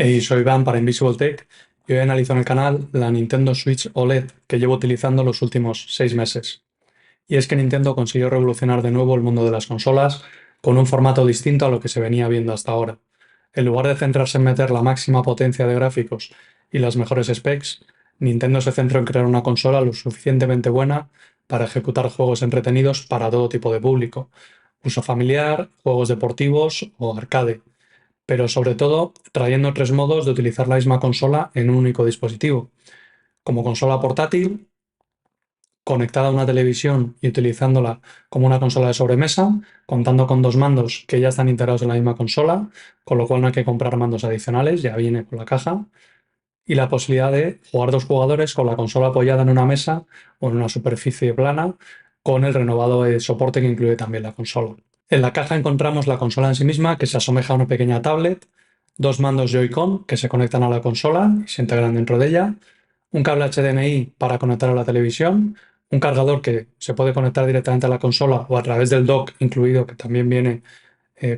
Hey, soy Iván para Invisible Tech y hoy analizo en el canal la Nintendo Switch OLED que llevo utilizando los últimos 6 meses. Y es que Nintendo consiguió revolucionar de nuevo el mundo de las consolas con un formato distinto a lo que se venía viendo hasta ahora. En lugar de centrarse en meter la máxima potencia de gráficos y las mejores specs, Nintendo se centró en crear una consola lo suficientemente buena para ejecutar juegos entretenidos para todo tipo de público, uso familiar, juegos deportivos o arcade, pero sobre todo trayendo tres modos de utilizar la misma consola en un único dispositivo, como consola portátil, conectada a una televisión y utilizándola como una consola de sobremesa, contando con dos mandos que ya están integrados en la misma consola, con lo cual no hay que comprar mandos adicionales, ya viene con la caja, y la posibilidad de jugar dos jugadores con la consola apoyada en una mesa o en una superficie plana, con el renovado soporte que incluye también la consola. En la caja encontramos la consola en sí misma, que se asemeja a una pequeña tablet, dos mandos Joy-Con que se conectan a la consola y se integran dentro de ella, un cable HDMI para conectar a la televisión, un cargador que se puede conectar directamente a la consola o a través del dock incluido, que también viene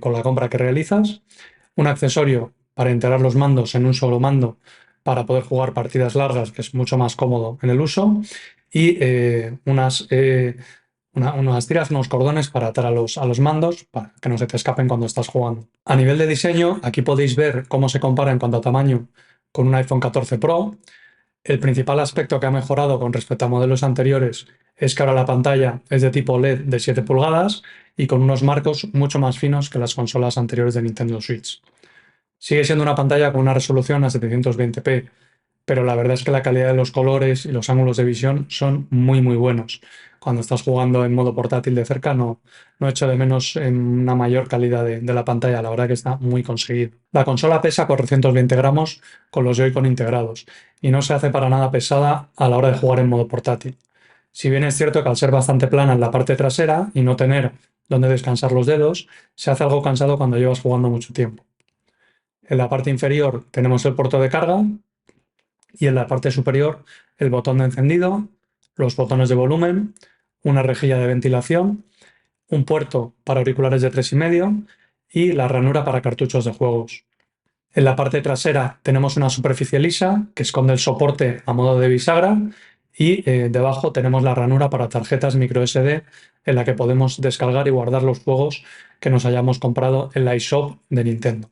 con la compra que realizas, un accesorio para integrar los mandos en un solo mando para poder jugar partidas largas, que es mucho más cómodo en el uso, y unas tiras, unos cordones para atar a los mandos para que no se te escapen cuando estás jugando. A nivel de diseño, aquí podéis ver cómo se compara en cuanto a tamaño con un iPhone 14 Pro. El principal aspecto que ha mejorado con respecto a modelos anteriores es que ahora la pantalla es de tipo LED de 7 pulgadas y con unos marcos mucho más finos que las consolas anteriores de Nintendo Switch. Sigue siendo una pantalla con una resolución a 720p, pero la verdad es que la calidad de los colores y los ángulos de visión son muy buenos. Cuando estás jugando en modo portátil de cerca no echo de menos en una mayor calidad de la pantalla, la verdad que está muy conseguido. La consola pesa 420 gramos con los Joy-Con integrados y no se hace para nada pesada a la hora de jugar en modo portátil. Si bien es cierto que al ser bastante plana en la parte trasera y no tener donde descansar los dedos, se hace algo cansado cuando llevas jugando mucho tiempo. En la parte inferior tenemos el puerto de carga y en la parte superior el botón de encendido, los botones de volumen, una rejilla de ventilación, un puerto para auriculares de 3,5 y la ranura para cartuchos de juegos. En la parte trasera tenemos una superficie lisa que esconde el soporte a modo de bisagra y debajo tenemos la ranura para tarjetas micro SD en la que podemos descargar y guardar los juegos que nos hayamos comprado en la eShop de Nintendo.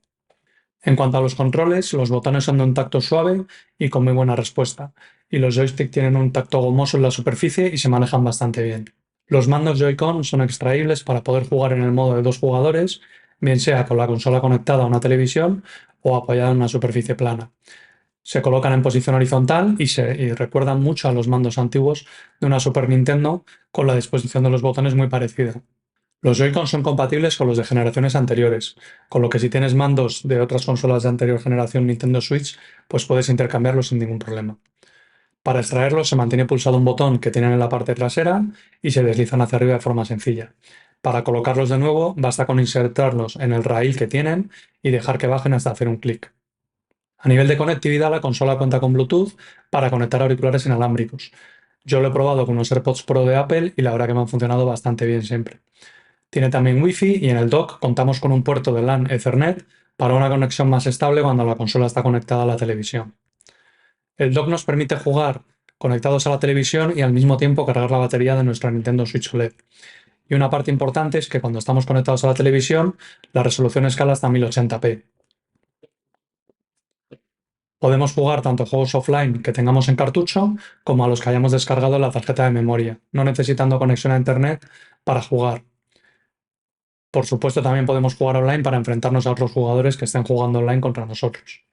En cuanto a los controles, los botones son de un tacto suave y con muy buena respuesta, y los joysticks tienen un tacto gomoso en la superficie y se manejan bastante bien. Los mandos Joy-Con son extraíbles para poder jugar en el modo de dos jugadores, bien sea con la consola conectada a una televisión o apoyada en una superficie plana. Se colocan en posición horizontal y recuerdan mucho a los mandos antiguos de una Super Nintendo, con la disposición de los botones muy parecida. Los Joy-Con son compatibles con los de generaciones anteriores, con lo que si tienes mandos de otras consolas de anterior generación Nintendo Switch, pues puedes intercambiarlos sin ningún problema. Para extraerlos se mantiene pulsado un botón que tienen en la parte trasera y se deslizan hacia arriba de forma sencilla. Para colocarlos de nuevo, basta con insertarlos en el raíl que tienen y dejar que bajen hasta hacer un clic. A nivel de conectividad, la consola cuenta con Bluetooth para conectar auriculares inalámbricos. Yo lo he probado con los AirPods Pro de Apple y la verdad que me han funcionado bastante bien siempre. Tiene también Wi-Fi y en el dock contamos con un puerto de LAN Ethernet para una conexión más estable cuando la consola está conectada a la televisión. El dock nos permite jugar conectados a la televisión y al mismo tiempo cargar la batería de nuestra Nintendo Switch OLED. Y una parte importante es que cuando estamos conectados a la televisión, la resolución escala hasta 1080p. Podemos jugar tanto juegos offline que tengamos en cartucho como a los que hayamos descargado en la tarjeta de memoria, no necesitando conexión a Internet para jugar. Por supuesto, también podemos jugar online para enfrentarnos a otros jugadores que estén jugando online contra nosotros.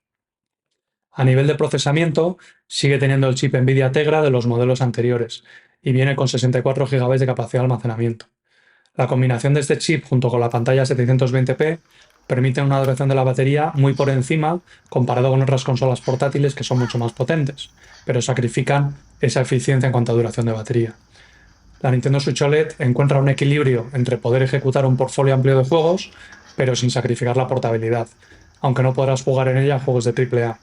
A nivel de procesamiento, sigue teniendo el chip Nvidia Tegra de los modelos anteriores y viene con 64 GB de capacidad de almacenamiento. La combinación de este chip junto con la pantalla 720p permite una duración de la batería muy por encima comparado con otras consolas portátiles que son mucho más potentes, pero sacrifican esa eficiencia en cuanto a duración de batería. La Nintendo Switch OLED encuentra un equilibrio entre poder ejecutar un portfolio amplio de juegos, pero sin sacrificar la portabilidad, aunque no podrás jugar en ella juegos de AAA.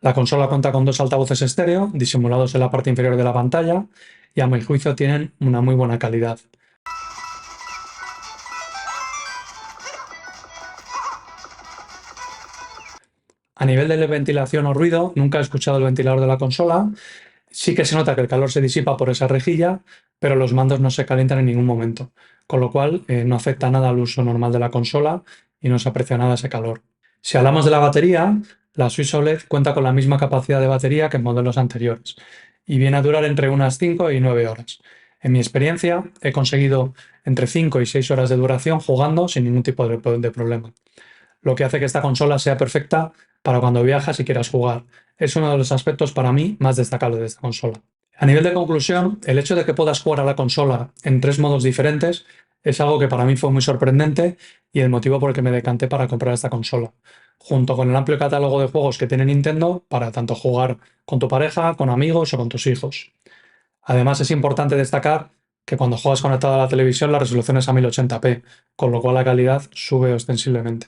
La consola cuenta con dos altavoces estéreo disimulados en la parte inferior de la pantalla y a mi juicio tienen una muy buena calidad. A nivel de ventilación o ruido, nunca he escuchado el ventilador de la consola. Sí que se nota que el calor se disipa por esa rejilla, pero los mandos no se calientan en ningún momento, con lo cual no afecta nada al uso normal de la consola y no se aprecia nada ese calor. Si hablamos de la batería, la Swiss OLED cuenta con la misma capacidad de batería que en modelos anteriores y viene a durar entre unas 5 y 9 horas. En mi experiencia, he conseguido entre 5 y 6 horas de duración jugando sin ningún tipo de problema, lo que hace que esta consola sea perfecta para cuando viajas y quieras jugar. Es uno de los aspectos para mí más destacables de esta consola. A nivel de conclusión, el hecho de que puedas jugar a la consola en 3 modos diferentes es algo que para mí fue muy sorprendente y el motivo por el que me decanté para comprar esta consola, junto con el amplio catálogo de juegos que tiene Nintendo para tanto jugar con tu pareja, con amigos o con tus hijos. Además, es importante destacar que cuando juegas conectado a la televisión la resolución es a 1080p, con lo cual la calidad sube ostensiblemente.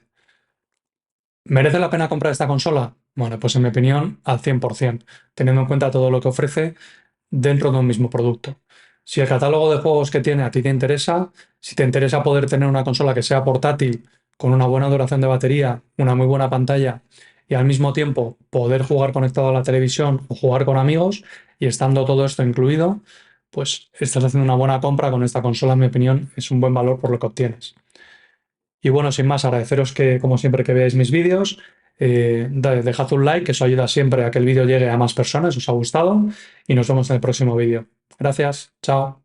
¿Merece la pena comprar esta consola? Bueno, pues en mi opinión, al 100%, teniendo en cuenta todo lo que ofrece dentro de un mismo producto. Si el catálogo de juegos que tiene a ti te interesa, si te interesa poder tener una consola que sea portátil, con una buena duración de batería, una muy buena pantalla y al mismo tiempo poder jugar conectado a la televisión o jugar con amigos y estando todo esto incluido, pues estás haciendo una buena compra con esta consola, en mi opinión, es un buen valor por lo que obtienes. Y bueno, sin más, agradeceros que, como siempre, que veáis mis vídeos. Dejad un like, que eso ayuda siempre a que el vídeo llegue a más personas, os ha gustado, y nos vemos en el próximo vídeo. Gracias, chao.